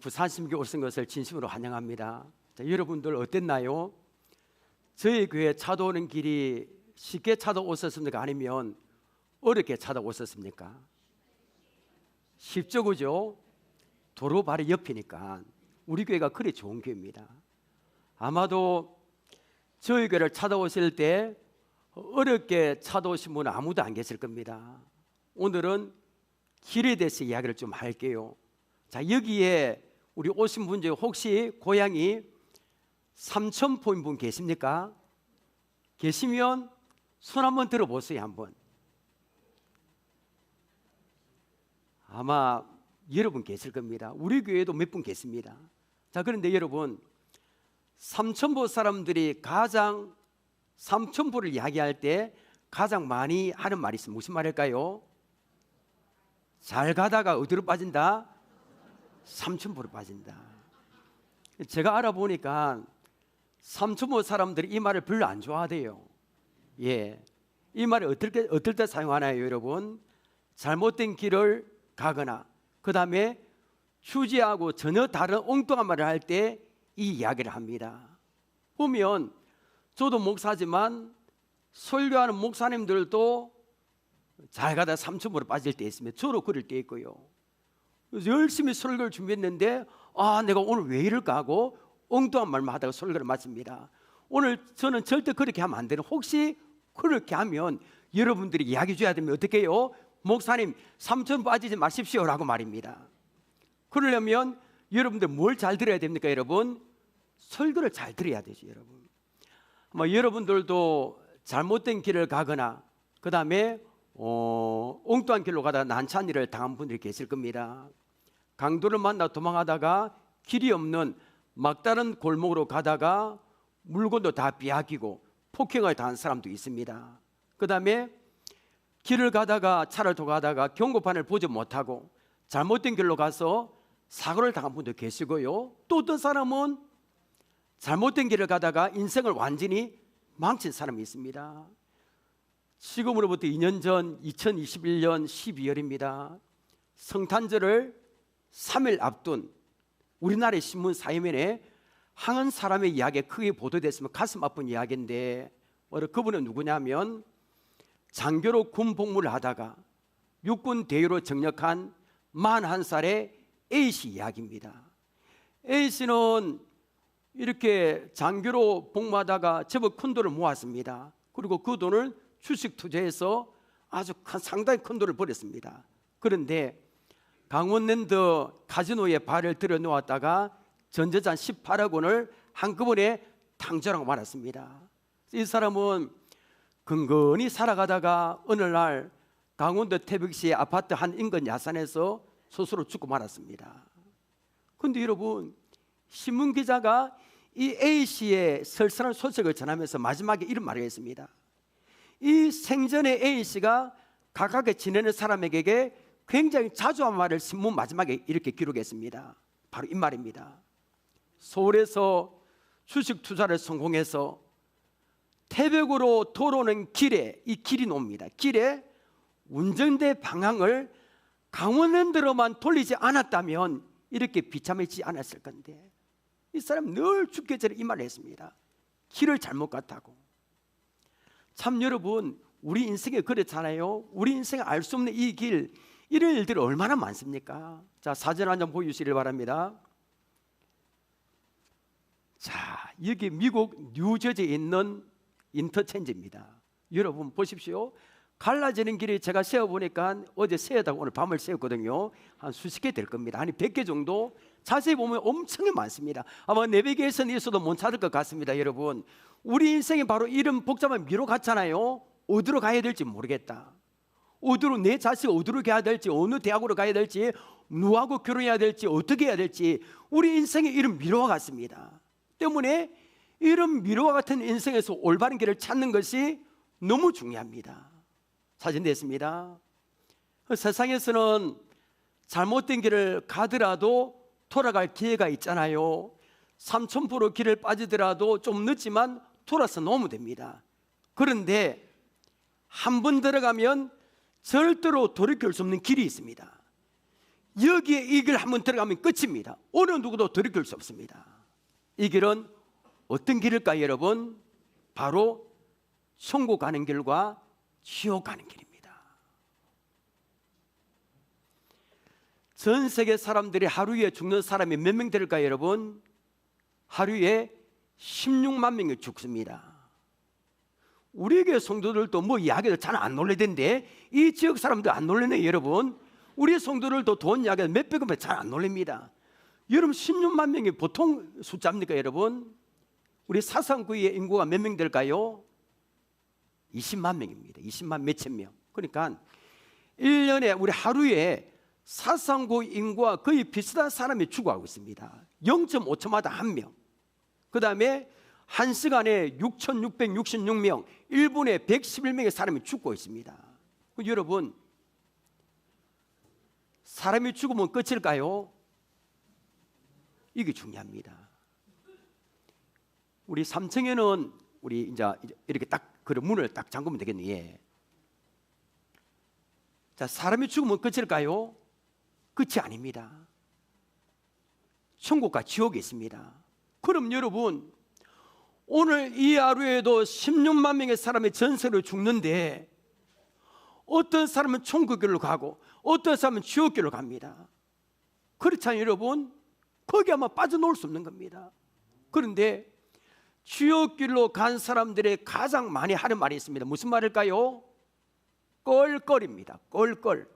부산심교에 오신 것을 진심으로 환영합니다. 자, 여러분들 어땠나요? 저희 교회 찾아오는 길이 쉽게 찾아오셨습니까? 아니면 어렵게 찾아오셨습니까? 쉽죠, 그죠? 도로 바로 옆이니까 우리 교회가 그리 좋은 교회입니다. 아마도 저희 교회를 찾아오실 때 어렵게 찾아오신 분은 아무도 안 계실 겁니다. 오늘은 길에 대해서 이야기를 좀 할게요. 자, 여기에 우리 오신 분 중에 혹시 고향이 삼천포인 분 계십니까? 계시면 손 한번 들어보세요. 한번. 아마 여러분 계실 겁니다. 우리 교회도 몇 분 계십니다. 자, 그런데 여러분, 삼천포 사람들이 가장 삼천포를 이야기할 때 가장 많이 하는 말이 있습니다. 무슨 말일까요? 잘 가다가 어디로 빠진다? 삼천포로 빠진다. 제가 알아보니까 삼천포 사람들이 이 말을 별로 안 좋아하대요. 예, 이 말을 어떨 때 사용하나요, 여러분? 잘못된 길을 가거나 그 다음에 휴지하고 전혀 다른 엉뚱한 말을 할 때 이 이야기를 합니다. 보면 저도 목사지만 설교하는 목사님들도 잘 가다 삼천포로 빠질 때 있습니다. 저도 그럴 때 있고요. 열심히 설교를 준비했는데 내가 오늘 왜 이럴까 하고 엉뚱한 말만 하다가 설교를 마칩니다. 오늘 저는 절대 그렇게 하면 안 되는, 혹시 그렇게 하면 여러분들이 이야기 줘야 되면 어떻게 해요? 목사님 삼천포 빠지지 마십시오 라고 말입니다. 그러려면 여러분들 뭘 잘 들어야 됩니까, 여러분? 설교를 잘 들어야 되죠, 여러분. 아마 여러분들도 잘못된 길을 가거나 그 다음에 엉뚱한 길로 가다가 난처한 일을 당한 분들이 계실 겁니다. 강도를 만나 도망하다가 길이 없는 막다른 골목으로 가다가 물건도 다 빼앗기고 폭행을 당한 사람도 있습니다. 그 다음에 길을 가다가 차를 타고 가다가 경고판을 보지 못하고 잘못된 길로 가서 사고를 당한 분도 계시고요. 또 어떤 사람은 잘못된 길을 가다가 인생을 완전히 망친 사람이 있습니다. 지금으로부터 2년 전 2021년 12월입니다. 성탄절을 3일 앞둔 우리나라의 신문 사회면에 한 사람의 이야기가 크게 보도됐으면 가슴 아픈 이야기인데 그분은 누구냐면 장교로 군 복무를 하다가 육군 대위로 정력한 41살의 A씨 이야기입니다. A씨는 이렇게 장교로 복무하다가 제법 큰 돈을 모았습니다. 그리고 그 돈을 주식 투자해서 아주 상당히 큰 돈을 벌였습니다. 그런데 강원랜드 카지노에 발을 들여놓았다가 전재산 18억 원을 한꺼번에 탕전하고 말았습니다. 이 사람은 근근히 살아가다가 어느 날 강원도 태백시의 아파트 한 인근 야산에서 스스로 죽고 말았습니다. 그런데 여러분, 신문기자가 이 A씨의 설산한 소식을 전하면서 마지막에 이런 말을 했습니다. 이 생전에 A씨가 가깝게 지내는 사람에게 굉장히 자주 한 말을 신문 마지막에 이렇게 기록했습니다. 바로 이 말입니다. 서울에서 주식 투자를 성공해서 태백으로 돌아오는 길에, 이 길이 놉니다. 길에 운전대 방향을 강원랜드로만 돌리지 않았다면 이렇게 비참해지지 않았을 건데, 이 사람 늘 죽기 전에 이 말을 했습니다. 길을 잘못 갔다고. 참 여러분, 우리 인생에 그렇잖아요. 우리 인생에 알 수 없는 이 길, 이런 일들이 얼마나 많습니까? 자, 사진 한 장 보여주시길 바랍니다. 자, 여기 미국 뉴저지에 있는 인터체인지입니다. 여러분 보십시오. 갈라지는 길이 제가 세어보니까 어제 세우다가 오늘 밤을 세웠거든요. 한 수십 개 될 겁니다. 한 100개 정도. 자세히 보면 엄청 많습니다. 아마 400개에서는 있어도 못 찾을 것 같습니다. 여러분, 우리 인생이 바로 이런 복잡한 미로 같잖아요. 어디로 가야 될지 모르겠다. 어디로, 내 자식 어디로 가야 될지, 어느 대학으로 가야 될지, 누구하고 결혼해야 될지, 어떻게 해야 될지, 우리 인생에 이런 미로와 같습니다. 때문에 이런 미로와 같은 인생에서 올바른 길을 찾는 것이 너무 중요합니다. 사진 냈습니다. 세상에서는 잘못된 길을 가더라도 돌아갈 기회가 있잖아요. 삼천포로 길을 빠지더라도 좀 늦지만 돌아서 놓으면 됩니다. 그런데 한 번 들어가면 절대로 돌이킬 수 없는 길이 있습니다. 여기에 이 길 한번 들어가면 끝입니다. 어느 누구도 돌이킬 수 없습니다. 이 길은 어떤 길일까요, 여러분? 바로 천국 가는 길과 지옥 가는 길입니다. 전 세계 사람들이 하루에 죽는 사람이 몇 명 될까요, 여러분? 하루에 16만 명이 죽습니다. 우리 교회 성도들도 뭐 이야기도 잘 안 놀래던데 이 지역 사람들 안 놀래네요, 여러분. 우리 성도들도 돈 이야기도 몇백원 잘 안 놀랍니다. 여러분 16만 명이 보통 숫자입니까, 여러분? 우리 사상구의 인구가 몇 명 될까요? 20만 명입니다. 20만 몇천 명. 그러니까 1년에 우리 하루에 사상구 인구와 거의 비슷한 사람이 죽어가고 있습니다. 0.5초마다 한 명. 그 다음에 1시간에 6,666명, 1분에 111명의 사람이 죽고 있습니다. 여러분, 사람이 죽으면 끝일까요? 이게 중요합니다. 우리 3층에는 우리 이제 이렇게 딱 그 문을 딱 잠그면 되겠네. 예. 자, 사람이 죽으면 끝일까요? 끝이 아닙니다. 천국과 지옥이 있습니다. 그럼 여러분, 오늘 이 하루에도 16만 명의 사람이 전세로 죽는데 어떤 사람은 천국길로 가고 어떤 사람은 지옥길로 갑니다. 그렇잖아요, 여러분. 거기 아마 빠져나올 수 없는 겁니다. 그런데 지옥길로 간 사람들의 가장 많이 하는 말이 있습니다. 무슨 말일까요? 껄껄입니다. 껄껄.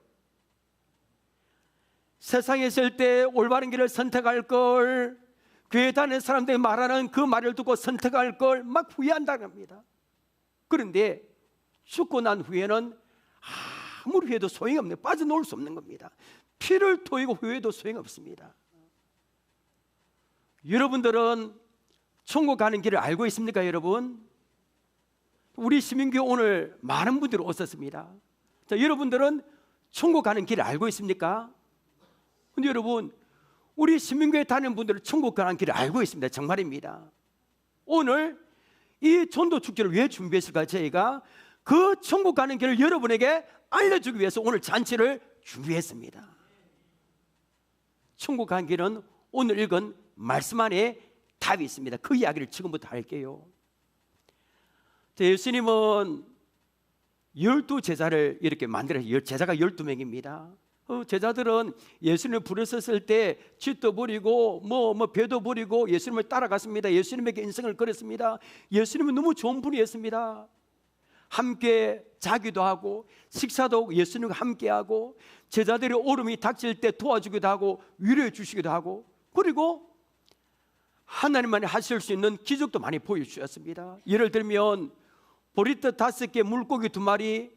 세상에 있을 때 올바른 길을 선택할 걸, 교회 다니는 사람들이 말하는 그 말을 듣고 선택할 걸 막 후회한다는 겁니다. 그런데 죽고 난 후에는 아무리 후회도 소용이 없네요. 빠져나올 수 없는 겁니다. 피를 토이고 후회도 소용이 없습니다. 여러분들은 천국 가는 길을 알고 있습니까, 여러분? 우리 시민교회 오늘 많은 분들이 오셨습니다. 자, 여러분들은 천국 가는 길을 알고 있습니까? 근데 여러분, 우리 시민교회 다니는 분들은 천국 가는 길을 알고 있습니다. 정말입니다. 오늘 이 전도 축제를 왜 준비했을까요? 저희가 그 천국 가는 길을 여러분에게 알려주기 위해서 오늘 잔치를 준비했습니다. 천국 가는 길은 오늘 읽은 말씀 안에 답이 있습니다. 그 이야기를 지금부터 할게요. 예수님은 12제자를 이렇게 만들어서 제자가 12명입니다. 제자들은 예수님을 부르셨을 때 쥐도 버리고 배도 버리고 예수님을 따라갔습니다. 예수님에게 인생을 걸었습니다. 예수님은 너무 좋은 분이었습니다. 함께 자기도 하고 식사도 하고 예수님과 함께하고 제자들이 오름이 닥칠 때 도와주기도 하고 위로해 주시기도 하고, 그리고 하나님만이 하실 수 있는 기적도 많이 보여주셨습니다. 예를 들면 보리떡 5개, 물고기 2마리,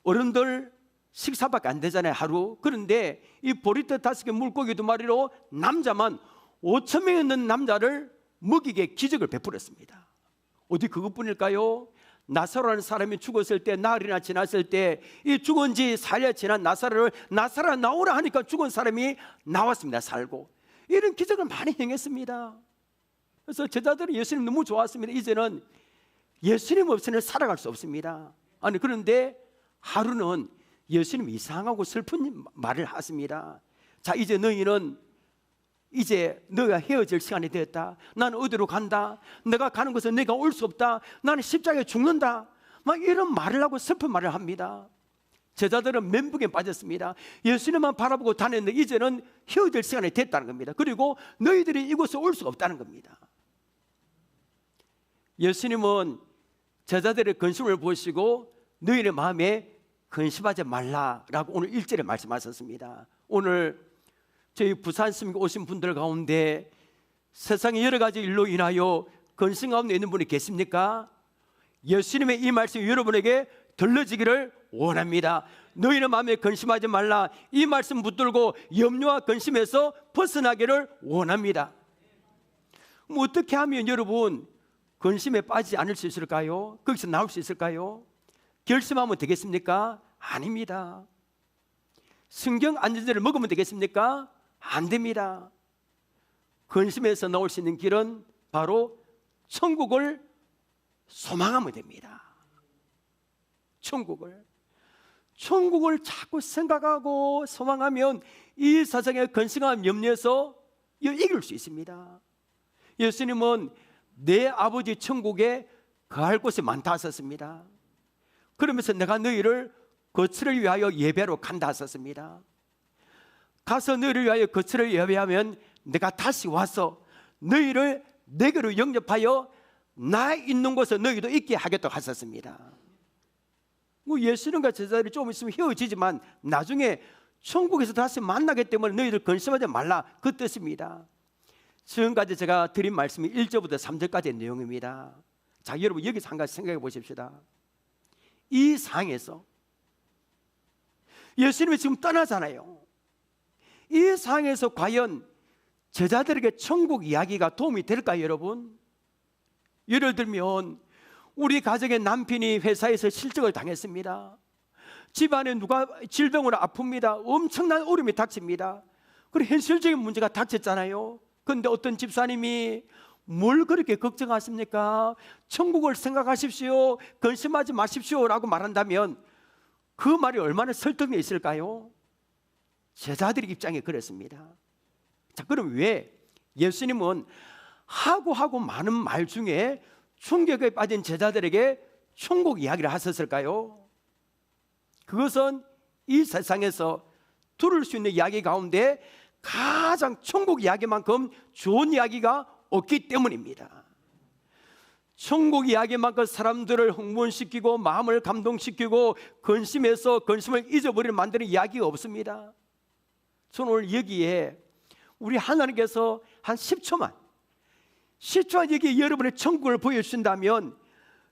어른들 식사밖에 안 되잖아요, 하루. 그런데 이 보리떡 5개, 물고기 2마리로 남자만 5,000명 있는 남자를 먹이게 기적을 베풀었습니다. 어디 그것뿐일까요? 나사로라는 사람이 죽었을 때, 나흘이나 지났을 때 이 죽은 지 4일 지난 나사로를 나사로라 나오라 하니까 죽은 사람이 나왔습니다. 살고. 이런 기적을 많이 행했습니다. 그래서 제자들은 예수님 너무 좋았습니다. 이제는 예수님 없이는 살아갈 수 없습니다. 아니, 그런데 하루는 예수님 이상하고 슬픈 말을 하십니다. 자, 이제 너희는 이제 너희가 헤어질 시간이 되었다. 나는 어디로 간다. 내가 가는 곳은 내가 올 수 없다. 나는 십자가에 죽는다. 막 이런 말을 하고 슬픈 말을 합니다. 제자들은 멘붕에 빠졌습니다. 예수님만 바라보고 다녔는데 이제는 헤어질 시간이 됐다는 겁니다. 그리고 너희들이 이곳에 올 수가 없다는 겁니다. 예수님은 제자들의 근심을 보시고 너희의 마음에 근심하지 말라라고 오늘 1절에 말씀하셨습니다. 오늘 저희 부산 시민교회 오신 분들 가운데 세상의 여러 가지 일로 인하여 근심 가운데 있는 분이 계십니까? 예수님의 이 말씀이 여러분에게 들려지기를 원합니다. 너희는 마음에 근심하지 말라. 이 말씀 붙들고 염려와 근심에서 벗어나기를 원합니다. 뭐 어떻게 하면 여러분 근심에 빠지지 않을 수 있을까요? 거기서 나올 수 있을까요? 결심하면 되겠습니까? 아닙니다. 성경 안전제를 먹으면 되겠습니까? 안 됩니다. 근심에서 나올 수 있는 길은 바로 천국을 소망하면 됩니다. 천국을. 천국을 자꾸 생각하고 소망하면 이 세상의 근심한 염려에서 이길 수 있습니다. 예수님은 내 아버지 천국에 거할 곳이 많다 하셨습니다. 그러면서 내가 너희를 거처를 위하여 예배로 간다 하셨습니다. 가서 너희를 위하여 거처를 예배하면 내가 다시 와서 너희를 내게로 영접하여 나 있는 곳에 너희도 있게 하겠다고 하셨습니다. 예수님과 제자들이 좀 있으면 헤어지지만 나중에 천국에서 다시 만나기 때문에 너희들 근심하지 말라, 그 뜻입니다. 지금까지 제가 드린 말씀이 1절부터 3절까지의 내용입니다. 자, 여러분 여기서 한 가지 생각해 보십시다. 이 상황에서 예수님이 지금 떠나잖아요. 이 상황에서 과연 제자들에게 천국 이야기가 도움이 될까요, 여러분? 예를 들면 우리 가정의 남편이 회사에서 실직을 당했습니다. 집안에 누가 질병으로 아픕니다. 엄청난 어려움이 닥칩니다. 그리고 현실적인 문제가 닥쳤잖아요. 그런데 어떤 집사님이 뭘 그렇게 걱정하십니까? 천국을 생각하십시오, 근심하지 마십시오 라고 말한다면 그 말이 얼마나 설득력이 있을까요? 제자들의 입장이 그랬습니다. 자, 그럼 왜 예수님은 하고 많은 말 중에 충격에 빠진 제자들에게 천국 이야기를 하셨을까요? 그것은 이 세상에서 들을 수 있는 이야기 가운데 가장 천국 이야기만큼 좋은 이야기가 없기 때문입니다. 천국 이야기만큼 사람들을 흥분시키고 마음을 감동시키고 근심해서 근심을 잊어버리는 만드는 이야기가 없습니다. 저는 오늘 여기에 우리 하나님께서 한 10초만 여기 여러분의 천국을 보여주신다면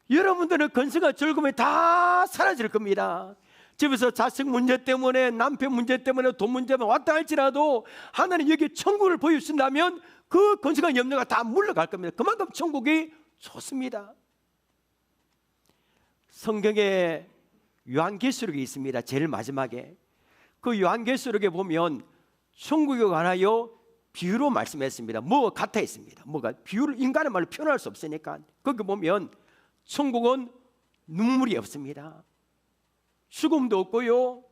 여러분들의 근심과 즐거움이 다 사라질 겁니다. 집에서 자식 문제 때문에, 남편 문제 때문에, 돈 문제 때문에 왔다 할지라도 하나님 여기 천국을 보여주신다면 그 근심과 염려가 다 물러갈 겁니다. 그만큼 천국이 좋습니다. 성경에 요한계시록이 있습니다. 제일 마지막에 그 요한계시록에 보면 천국에 관하여 비유로 말씀했습니다. 뭐가 같아 있습니다. 뭐가 비유를 인간의 말로 표현할 수 없으니까 거기 보면 천국은 눈물이 없습니다. 죽음도 없고요,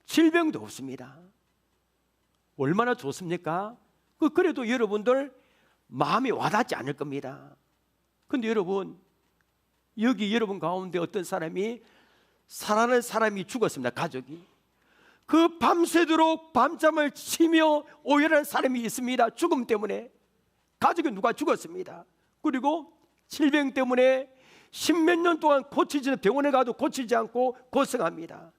질병도 없습니다. 얼마나 좋습니까? 그래도 여러분들 마음이 와닿지 않을 겁니다. 그런데 여러분, 여기 여러분 가운데 어떤 사람이, 사랑하는 사람이 죽었습니다. 가족이. 그 밤새도록 밤잠을 치며 오열한 사람이 있습니다. 죽음 때문에. 가족이 누가 죽었습니다. 그리고 질병 때문에 십몇 년 동안 고치지, 병원에 가도 고치지 않고 고생합니다.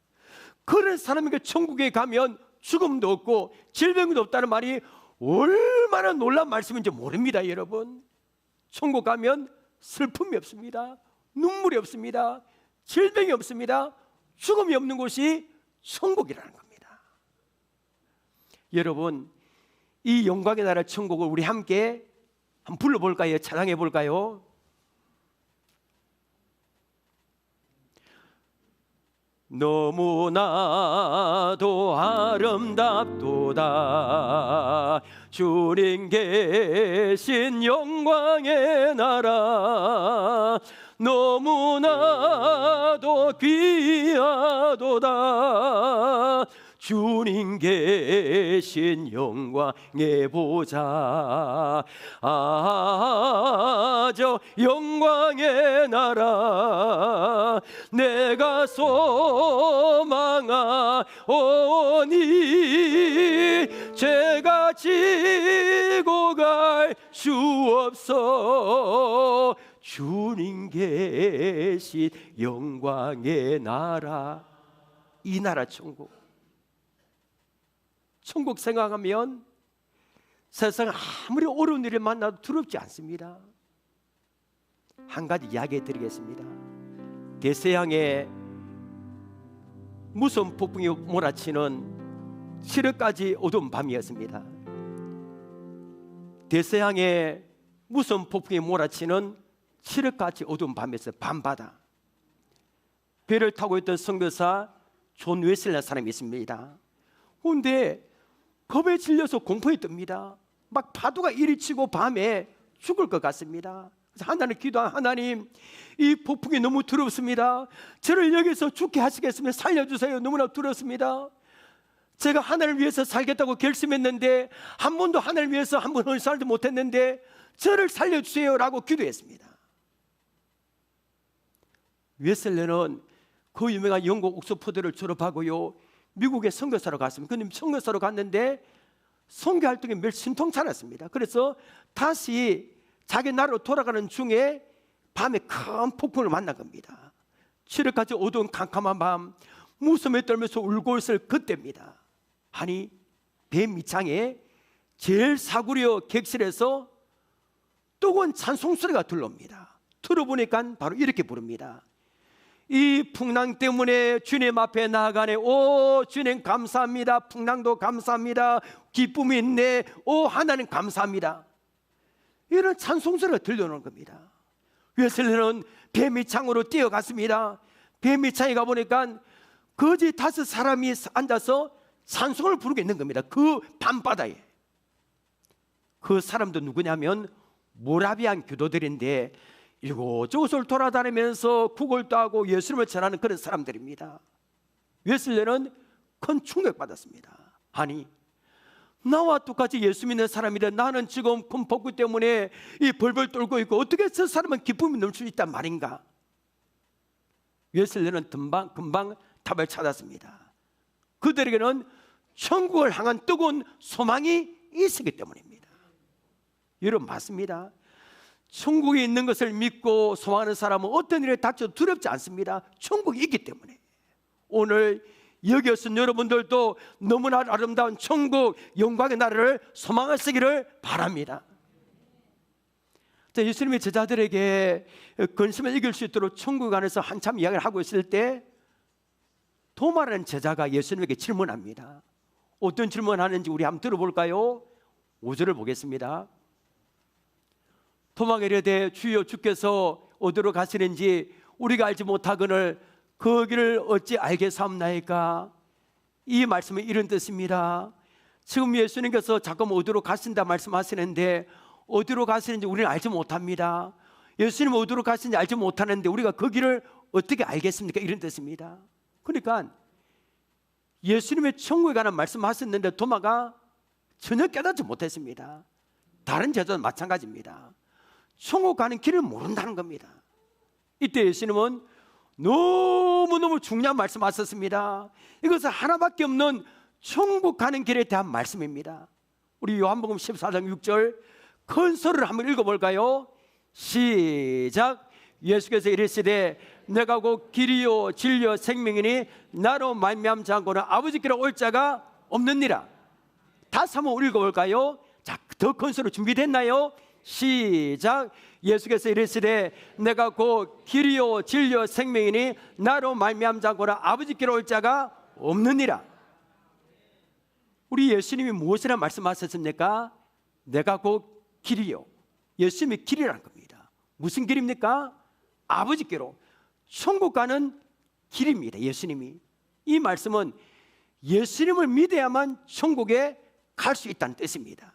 그런 사람에게 천국에 가면 죽음도 없고 질병도 없다는 말이 얼마나 놀라운 말씀인지 모릅니다. 여러분, 천국 가면 슬픔이 없습니다. 눈물이 없습니다. 질병이 없습니다. 죽음이 없는 곳이 천국이라는 겁니다. 여러분, 이 영광의 나라 천국을 우리 함께 한번 불러볼까요? 찬양해 볼까요? 너무나도 아름답도다 주님 계신 영광의 나라, 너무나도 귀하도다 주님 계신 영광의 보좌. 저 영광의 나라 내가 소망하오니 죄가 지고 갈 수 없어 주님 계신 영광의 나라. 이 나라 천국. 천국 생각하면 세상 아무리 어려운 일을 만나도 두렵지 않습니다. 한 가지 이야기 드리겠습니다. 대서양에 무서운 폭풍이 몰아치는 7월까지 어두운 밤이었습니다. 대서양에 무서운 폭풍이 몰아치는 7월까지 어두운 밤이었어요. 밤바다. 배를 타고 있던 선교사 존 웨슬리라는 사람이 있습니다. 그런데 겁에 질려서 공포에 뜹니다. 막 파도가 이리 치고 밤에 죽을 것 같습니다. 하나님 기도한 하나님, 이 폭풍이 너무 두렵습니다. 저를 여기서 죽게 하시겠으면 살려주세요. 너무나 두렵습니다. 제가 하나님을 위해서 살겠다고 결심했는데 한 번도 하나님을 위해서 한 번 살도 못했는데 저를 살려주세요 라고 기도했습니다. 웨슬레는 그 유명한 영국 옥스퍼드를 졸업하고요, 미국에 선교사로 갔습니다. 근데 선교사로 갔는데 선교 활동에 몇 신통치 않았습니다. 그래서 다시 자기 나라로 돌아가는 중에 밤에 큰 폭풍을 만난 겁니다. 칠흑같이 어두운 캄캄한 밤, 무서움에 떨면서 울고 있을 그때입니다. 아니, 배 밑창에 제일 사구려 객실에서 뜨거운 찬송 소리가 들려옵니다. 들어보니까 바로 이렇게 부릅니다. 이 풍랑 때문에 주님 앞에 나아가네. 오 주님 감사합니다. 풍랑도 감사합니다. 기쁨이 있네. 오 하나님 감사합니다. 이런 찬송 소리가 들려오는 겁니다. 웨슬리는 배 밑창으로 뛰어갔습니다. 배 밑창에 가보니까 거지 5사람이 앉아서 찬송을 부르고 있는 겁니다. 그 밤바다에. 그 사람도 누구냐면 모라비안 교도들인데 이곳저곳을 돌아다니면서 구걸도 하고 예수님을 전하는 그런 사람들입니다. 웨슬레는 큰 충격받았습니다. 아니, 나와 똑같이 예수 믿는 사람인데 나는 지금 큰 폭우 때문에 이 벌벌 떨고 있고 어떻게 저 사람은 기쁨이 넘칠 수 있단 말인가? 웨슬레는 금방 답을 찾았습니다. 그들에게는 천국을 향한 뜨거운 소망이 있었기 때문입니다. 여러분 맞습니다. 천국에 있는 것을 믿고 소망하는 사람은 어떤 일에 닥쳐도 두렵지 않습니다. 천국이 있기 때문에. 오늘 여기 오신 여러분들도 너무나 아름다운 천국 영광의 나라를 소망하시기를 바랍니다. 예수님이 제자들에게 근심을 이길 수 있도록 천국 안에서 한참 이야기를 하고 있을 때 도마라는 제자가 예수님에게 질문합니다. 어떤 질문을 하는지 우리 한번 들어볼까요? 5절을 보겠습니다. 도마가 이르되 주여 주께서 어디로 가시는지 우리가 알지 못하거늘 그 길을 어찌 알겠사옵나이까? 이 말씀은 이런 뜻입니다. 지금 예수님께서 자꾸 어디로 가신다 말씀하시는데 어디로 가시는지 우리는 알지 못합니다. 예수님 어디로 가시는지 알지 못하는데 우리가 그 길을 어떻게 알겠습니까? 이런 뜻입니다. 그러니까 예수님의 천국에 관한 말씀하셨는데 도마가 전혀 깨닫지 못했습니다. 다른 제자도 마찬가지입니다. 천국 가는 길을 모른다는 겁니다. 이때 예수님은 너무너무 중요한 말씀하셨습니다. 이것은 하나밖에 없는 천국 가는 길에 대한 말씀입니다. 우리 요한복음 14장 6절 큰 소리를 한번 읽어볼까요? 시작. 예수께서 이르시되 내가 곧 길이요 진리요 생명이니 나로 말미암지 않고는 아버지께로 올 자가 없느니라. 다시 한번 읽어볼까요? 자, 더 큰 소리 준비됐나요? 시작. 예수께서 이르시되 내가 곧 길이요 진리요 생명이니 나로 말미암지 않고는 아버지께로 올 자가 없느니라. 우리 예수님이 무엇이라 말씀하셨습니까? 내가 곧 길이요. 예수님이 길이라는 겁니다. 무슨 길입니까? 아버지께로 천국 가는 길입니다. 예수님이. 이 말씀은 예수님을 믿어야만 천국에 갈 수 있다는 뜻입니다.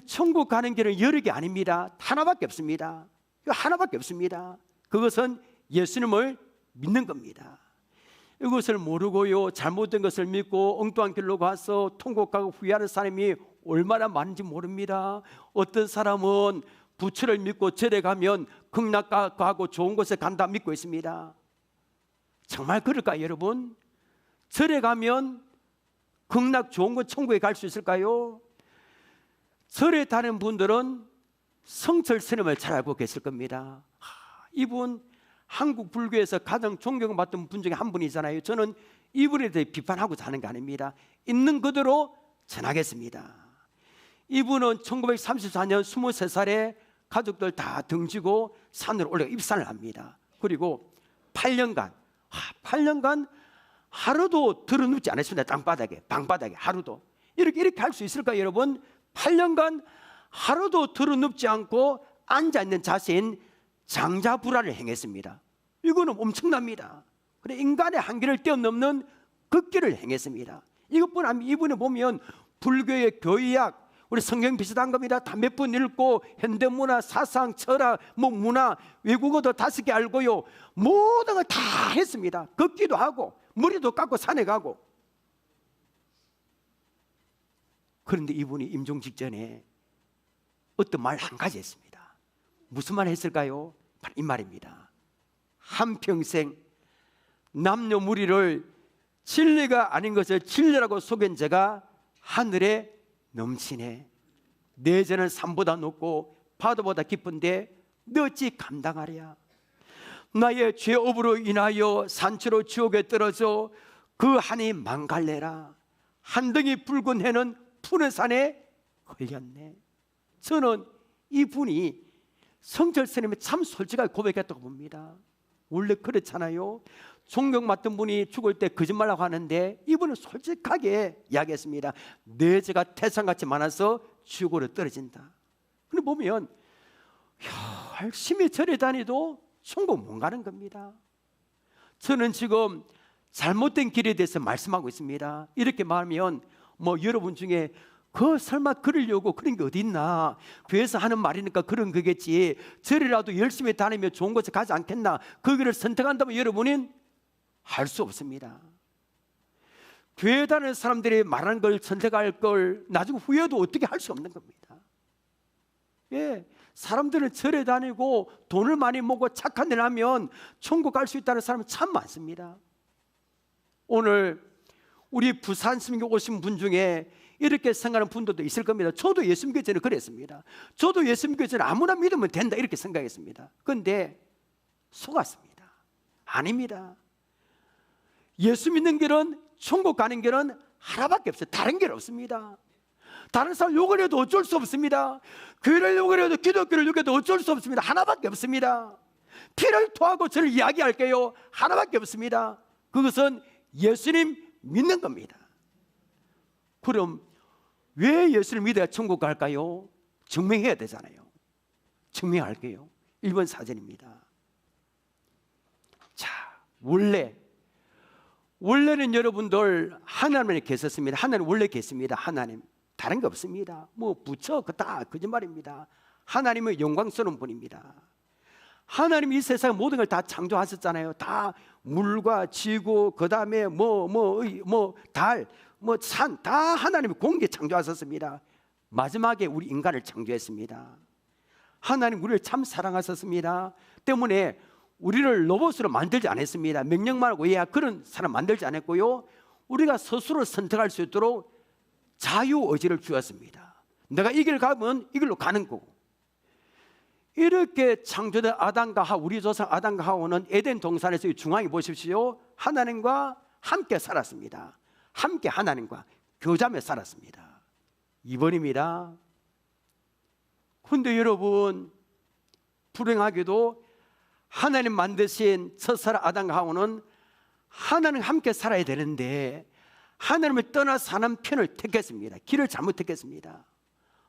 천국 가는 길은 여러 개 아닙니다. 하나밖에 없습니다. 하나밖에 없습니다. 그것은 예수님을 믿는 겁니다. 이것을 모르고요 잘못된 것을 믿고 엉뚱한 길로 가서 통곡하고 후회하는 사람이 얼마나 많은지 모릅니다. 어떤 사람은 부처를 믿고 절에 가면 극락가고 좋은 곳에 간다 믿고 있습니다. 정말 그럴까요 여러분? 절에 가면 극락 좋은 곳 천국에 갈 수 있을까요? 절에 다니는 분들은 성철 스님을 잘 알고 계실 겁니다. 이분 한국 불교에서 가장 존경받던 분 중에 한 분이잖아요. 저는 이분에 대해 비판하고자 하는 게 아닙니다. 있는 그대로 전하겠습니다. 이분은 1934년 23살에 가족들 다 등지고 산으로 올라가 입산을 합니다. 그리고 8년간 하루도 들어눕지 않았습니다. 땅바닥에, 방바닥에 하루도. 이렇게 할 수 있을까요 여러분? 8년간 하루도 들어눕지 않고 앉아있는 자세인 장자불화를 행했습니다. 이거는 엄청납니다. 그래, 인간의 한계를 뛰어넘는 극기를 행했습니다. 이것뿐 아니라 이분을 보면 불교의 교의학, 우리 성경 비슷한 겁니다. 다 몇 번 읽고 현대문화, 사상, 철학, 문화, 외국어도 5개 알고요. 모든 걸 다 했습니다. 걷기도 하고 머리도 깎고 산에 가고. 그런데 이분이 임종 직전에 어떤 말 한 가지 했습니다. 무슨 말 했을까요? 바로 이 말입니다. 한평생 남녀무리를 진리가 아닌 것을 진리라고 속인 자가 하늘에 넘치네. 내 죄는 산보다 높고 파도보다 깊은데 너 어찌 감당하랴. 나의 죄업으로 인하여 산채로 지옥에 떨어져 그 한이 망갈래라. 한 덩이 붉은 해는 푸른 산에 걸렸네. 저는 이분이 성철 스님이 참 솔직하게 고백했다고 봅니다. 원래 그렇잖아요. 존경받던 분이 죽을 때 거짓말하고 하는데 이분은 솔직하게 이야기했습니다. 내 죄가 태산같이 많아서 지옥으로 떨어진다. 근데 보면 열심히 절에 다니도 천국 못 가는 겁니다. 저는 지금 잘못된 길에 대해서 말씀하고 있습니다. 이렇게 말하면 여러분 중에 설마 그러려고 그런 게 어디 있나, 교회에서 하는 말이니까 그런 거겠지, 절이라도 열심히 다니면 좋은 곳에 가지 않겠나, 그 길을 선택한다면 여러분은 할 수 없습니다. 교회 다니는 사람들이 말하는 걸 선택할 걸 나중에 후회도 어떻게 할 수 없는 겁니다. 사람들은 절에 다니고 돈을 많이 모고 착한 일 하면 천국 갈 수 있다는 사람은 참 많습니다. 오늘 우리 부산 스님께 오신 분 중에 이렇게 생각하는 분들도 있을 겁니다. 저도 예수 믿기 전에 그랬습니다. 저도 예수 믿기 전에 아무나 믿으면 된다 이렇게 생각했습니다. 그런데 속았습니다. 아닙니다. 예수 믿는 길은, 천국 가는 길은 하나밖에 없어요. 다른 길 없습니다. 다른 사람 욕을 해도 어쩔 수 없습니다. 교회를 욕을 해도, 기독교를 욕해도 어쩔 수 없습니다. 하나밖에 없습니다. 피를 토하고 저를 이야기할게요. 하나밖에 없습니다. 그것은 예수님 믿는 겁니다. 그럼 왜 예수를 믿어야 천국 갈까요? 증명해야 되잖아요. 증명할게요. 1번 사전입니다. 자, 원래는 여러분들 하나님에 계셨습니다. 하나님 원래 계십니다. 하나님 다른 게 없습니다. 부처 그 다 거짓말입니다. 하나님은 영광스러운 분입니다. 하나님이 이 세상 모든 걸 다 창조하셨잖아요. 다 물과 지구, 그 다음에 달, 산, 다 하나님이 공개 창조하셨습니다. 마지막에 우리 인간을 창조했습니다. 하나님 우리를 참 사랑하셨습니다. 때문에 우리를 로봇으로 만들지 않았습니다. 명령만 하고 그런 사람 만들지 않았고요. 우리가 스스로 선택할 수 있도록 자유의지를 주었습니다. 내가 이 길 가면 이 길로 가는 거고. 이렇게 창조된 아담과 하와, 우리 조상 아담과 하와는 에덴 동산에서 중앙에 보십시오. 하나님과 함께 살았습니다. 함께 하나님과 교제하며 살았습니다. 2번입니다. 그런데 여러분, 불행하게도 하나님 만드신 첫사람 아담과 하와는 하나님과 함께 살아야 되는데 하나님을 떠나 사는 편을 택했습니다. 길을 잘못 택했습니다.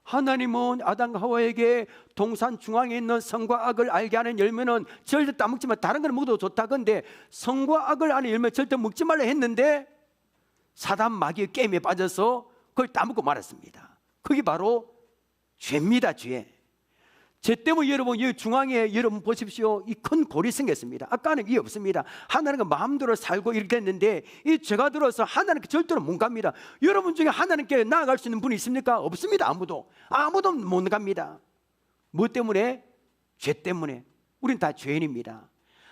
하나님은 아담과 하와에게 동산 중앙에 있는 선과 악을 알게 하는 열매는 절대 따먹지만 다른 건 먹어도 좋다. 그런데 선과 악을 아는 열매 절대 먹지 말라 했는데 사단 마귀의 게임에 빠져서 그걸 따먹고 말았습니다. 그게 바로 죄입니다. 죄 때문에 여러분 여기 중앙에 여러분 보십시오. 이 큰 골이 생겼습니다. 아까는 이게 없습니다. 하나님과 마음대로 살고 이렇게 했는데 이 죄가 들어서 하나님께 절대로 못 갑니다. 여러분 중에 하나님께 나아갈 수 있는 분이 있습니까? 없습니다. 아무도 못 갑니다. 뭐 때문에? 죄 때문에. 우린 다 죄인입니다.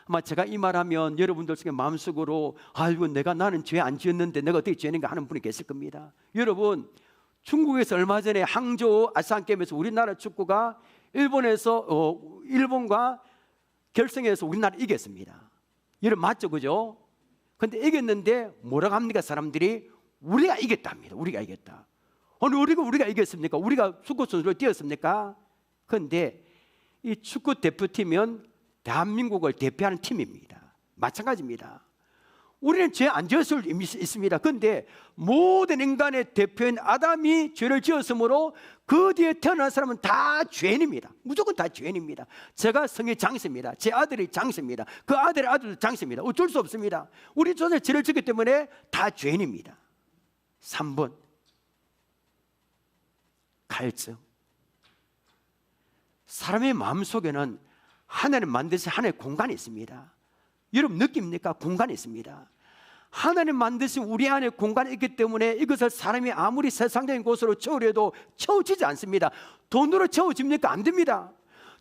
아마 제가 이 말하면 여러분들 중에 마음속으로 아이고 나는 죄 안 지었는데 내가 어떻게 죄인인가 하는 분이 계실 겁니다. 여러분, 중국에서 얼마 전에 항저우 아시안게임에서 우리나라 축구가 일본과 결승에서 우리나라 이겼습니다. 여러분 맞죠, 그죠? 근데 이겼는데 뭐라고 합니까? 사람들이 우리가 이겼답니다. 우리가 이겼다. 아니 우리가 이겼습니까? 우리가 축구 선수를 뛰었습니까? 그런데 이 축구 대표팀은 대한민국을 대표하는 팀입니다. 마찬가지입니다. 우리는 죄 안 지었을 수 있습니다. 그런데 모든 인간의 대표인 아담이 죄를 지었으므로 그 뒤에 태어난 사람은 다 죄인입니다. 무조건 다 죄인입니다. 제가 성의 장세입니다. 제 아들이 장세입니다. 그 아들의 아들도 장세입니다. 어쩔 수 없습니다. 우리 조상이 죄를 지었기 때문에 다 죄인입니다. 3번, 갈증. 사람의 마음속에는 하나님 만드신 하나의 공간이 있습니다. 여러분 느낍니까? 공간이 있습니다. 하나님 만드신 우리 안에 공간이 있기 때문에 이것을 사람이 아무리 세상적인 곳으로 채우려도 채워지지 않습니다. 돈으로 채워집니까? 안 됩니다.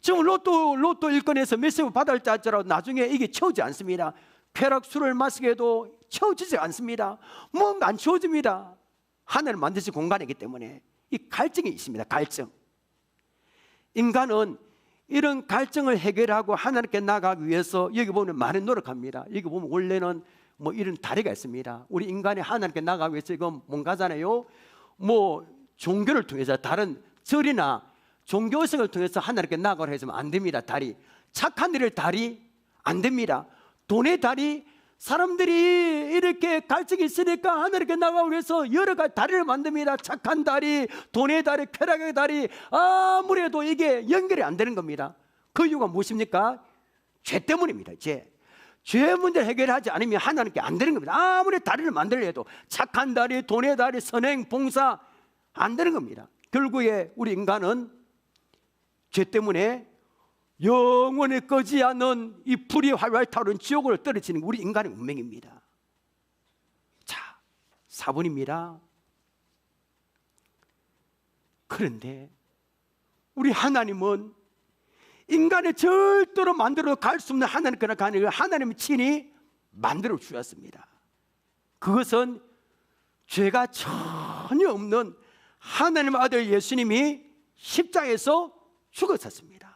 지금 로또 1건에서 몇십억 받을 자 할지라도 나중에 이게 채우지 않습니다. 쾌락술을 마시게 해도 채워지지 않습니다. 뭔가 안 채워집니다. 하나님 만드신 공간이기 때문에 이 갈증이 있습니다. 갈증. 인간은 이런 갈증을 해결하고 하나님께 나아가기 위해서 여기 보면 많은 노력합니다. 여기 보면 원래는 뭐 이런 다리가 있습니다. 우리 인간이 하나님께 나아가기 위해서 이건 뭔가잖아요. 뭐 종교를 통해서 다른 절이나 종교성을 통해서 하나님께 나아가려 해서는 안 됩니다. 다리. 착한 일의 다리 안 됩니다. 돈의 다리. 사람들이 이렇게 갈증이 있으니까 하나님께 나가기 위해서 여러 가지 다리를 만듭니다. 착한 다리, 돈의 다리, 쾌락의 다리. 아무래도 이게 연결이 안 되는 겁니다. 그 이유가 무엇입니까? 죄 때문입니다. 죄 문제를 해결하지 않으면 하나님께 안 되는 겁니다. 아무리 다리를 만들려 해도 착한 다리, 돈의 다리, 선행, 봉사 안 되는 겁니다. 결국에 우리 인간은 죄 때문에 영원히 꺼지 않는 이 불이 활활 타오르는 지옥으로 떨어지는 우리 인간의 운명입니다. 자, 4번입니다. 그런데 우리 하나님은 인간을 절대로 만들어 갈 수 없는 하나님께나 가는 걸 하나님이 친히 만들어 주셨습니다. 그것은 죄가 전혀 없는 하나님의 아들 예수님이 십자가에서 죽었었습니다.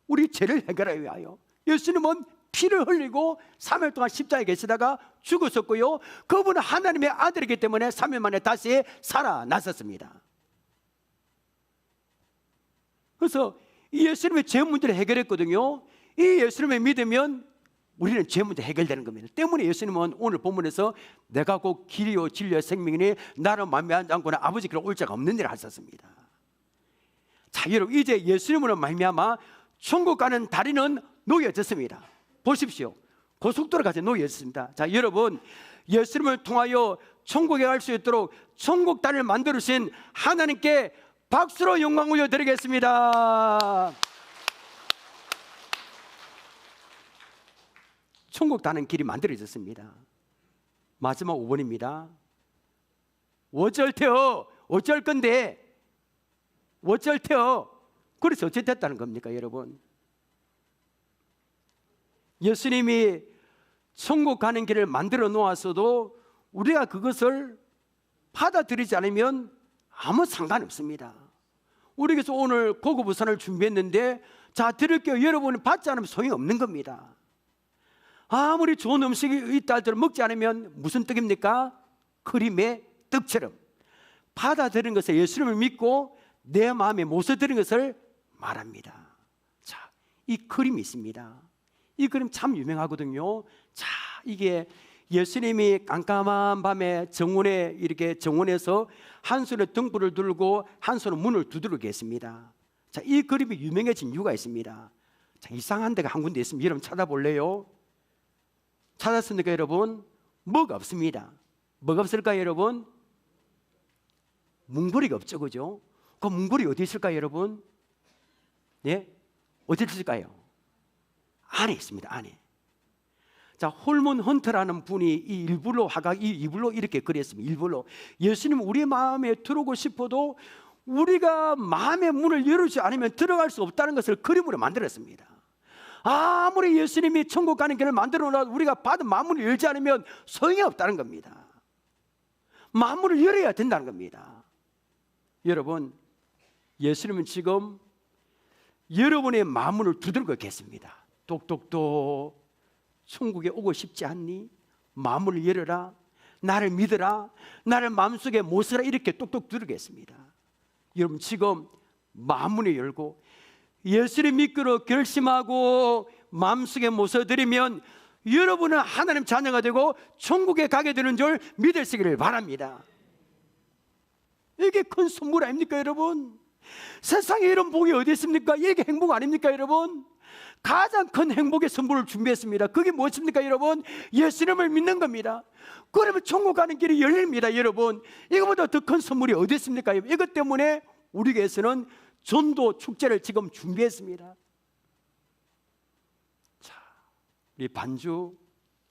우리 죄를 해결하기 위하여 예수님은 피를 흘리고 3일 동안 십자가에 계시다가 죽으셨고요, 그분은 하나님의 아들이기 때문에 3일 만에 다시 살아나셨습니다. 그래서 이 예수님의 죄 문제를 해결했거든요. 이 예수님을 믿으면 우리는 죄 문제 해결되는 겁니다. 때문에 예수님은 오늘 본문에서 내가 곧 길이요 진리요 생명이니 나를 만미하지 않고는 아버지께로 올 자가 없는 일을 하셨습니다. 자, 여러분 이제 예수님으로 말미암아 천국 가는 다리는 놓여졌습니다. 보십시오. 고속도로 같이 놓여졌습니다. 자, 여러분 예수님을 통하여 천국에 갈 수 있도록 천국 다리를 만들으신 하나님께 박수로 영광 올려드리겠습니다. 천국 가는 길이 만들어졌습니다. 마지막 5번입니다. 어쩔 테요. 어쩔 건데 어쩔 테요. 그래서 어찌 됐다는 겁니까, 여러분? 예수님이 천국 가는 길을 만들어 놓았어도 우리가 그것을 받아들이지 않으면 아무 상관없습니다. 우리 그래서 오늘 고급 우산을 준비했는데, 자 드릴게요. 여러분이 받지 않으면 소용이 없는 겁니다. 아무리 좋은 음식이 있다 할지라도 먹지 않으면 무슨 떡입니까? 크림의 떡처럼 받아들이는 것을 예수님을 믿고 내 마음에 모셔 드린 것을 말합니다. 자, 이 그림이 있습니다. 이 그림 참 유명하거든요. 자, 이게 예수님이 깜깜한 밤에 정원에 이렇게 정원에서 한 손에 등불을 들고 한 손에 문을 두드려 계십니다. 자, 이 그림이 유명해진 이유가 있습니다. 자, 이상한 데가 한 군데 있습니다. 여러분 찾아볼래요? 찾았습니까, 여러분? 뭐가 없습니다. 뭐가 없을까요, 여러분? 문고리가 없죠, 그죠? 그 문고리 어디 있을까요, 여러분? 네? 어디 있을까요? 안에 있습니다, 안에. 자, 홀문 헌터라는 분이 이 일부러 이불로 이렇게 그렸습니다. 일부러 예수님은 우리 마음에 들어오고 싶어도 우리가 마음의 문을 열지 않으면 들어갈 수 없다는 것을 그림으로 만들었습니다. 아무리 예수님이 천국 가는 길을 만들어 놔도 우리가 받은 마음문을 열지 않으면 소용이 없다는 겁니다. 마음문을 열어야 된다는 겁니다. 여러분, 예수님은 지금 여러분의 마음문을 두들겨 계십니다. 똑똑똑, 천국에 오고 싶지 않니? 마음을 열어라. 나를 믿어라. 나를 마음속에 모시라. 이렇게 똑똑 두드리겠습니다. 여러분 지금 마음문을 열고 예수를 믿기로 결심하고 마음속에 모셔드리면 여러분은 하나님 자녀가 되고 천국에 가게 되는 줄 믿으시기를 바랍니다. 이게 큰 선물 아닙니까, 여러분? 세상에 이런 복이 어디 있습니까? 이게 행복 아닙니까, 여러분? 가장 큰 행복의 선물을 준비했습니다. 그게 무엇입니까, 여러분? 예수님을 믿는 겁니다. 그러면 천국 가는 길이 열립니다, 여러분. 이거보다 더 큰 선물이 어디 있습니까? 이것 때문에 우리 교회에서는 전도 축제를 지금 준비했습니다. 자, 우리 반주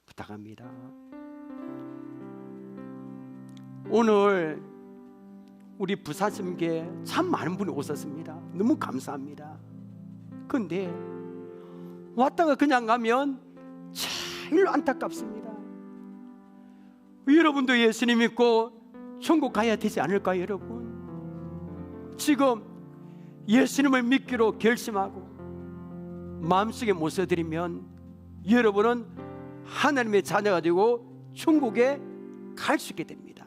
부탁합니다. 오늘 우리 부사점교회 참 많은 분이 오셨습니다. 너무 감사합니다. 그런데 왔다가 그냥 가면 제일 안타깝습니다. 여러분도 예수님 믿고 천국 가야 되지 않을까요, 여러분? 지금 예수님을 믿기로 결심하고 마음속에 모셔드리면 여러분은 하나님의 자녀가 되고 천국에 갈 수 있게 됩니다.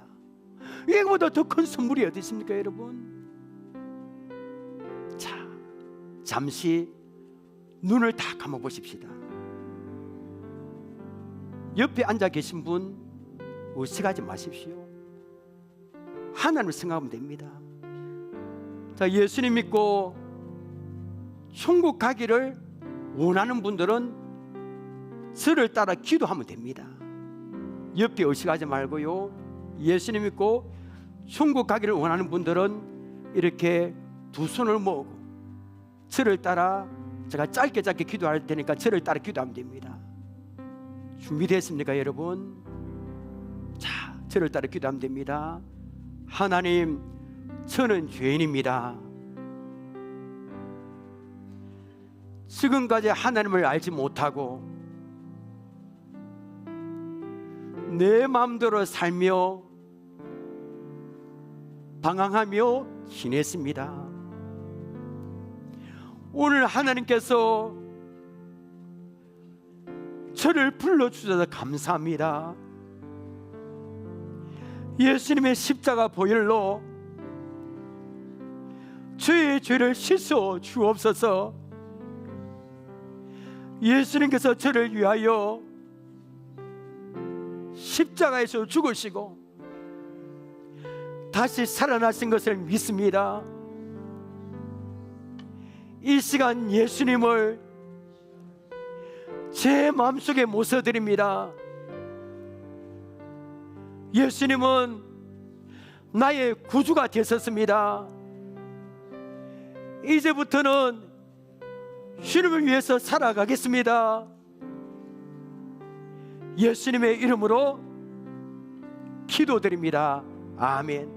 이거보다 더 큰 선물이 어디 있습니까, 여러분? 자, 잠시 눈을 다 감아 보십시다. 옆에 앉아 계신 분 의식하지 마십시오. 하나님을 생각하면 됩니다. 자, 예수님 믿고 천국 가기를 원하는 분들은 저를 따라 기도하면 됩니다. 옆에 의식하지 말고요, 예수님 믿고 천국 가기를 원하는 분들은 이렇게 두 손을 모으고 저를 따라, 제가 짧게 기도할 테니까 저를 따라 기도하면 됩니다. 준비됐습니까, 여러분? 자, 저를 따라 기도하면 됩니다. 하나님, 저는 죄인입니다. 지금까지 하나님을 알지 못하고 내 마음대로 살며 방황하며 지냈습니다. 오늘 하나님께서 저를 불러주셔서 감사합니다. 예수님의 십자가 보혈로 저의 죄를 씻어 주옵소서. 예수님께서 저를 위하여 십자가에서 죽으시고 다시 살아나신 것을 믿습니다. 이 시간 예수님을 제 마음속에 모셔드립니다. 예수님은 나의 구주가 되셨습니다. 이제부터는 주님을 위해서 살아가겠습니다. 예수님의 이름으로 기도드립니다. 아멘.